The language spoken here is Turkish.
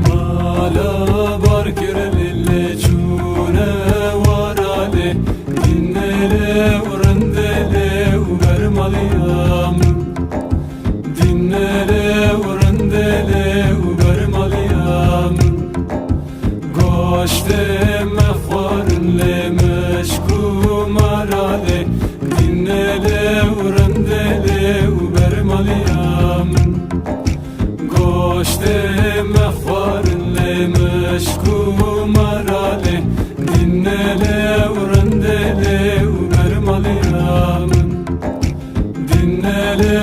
Mala var kerelille çune varale dinlele urandele ubermaliyam dinlele urandele ubermaliyam goşte mehvarınle meşkumarale dinlele urandele ubermaliyam goşte mehvarınle meşkumarale dinlele urandele ubermaliyam dinlele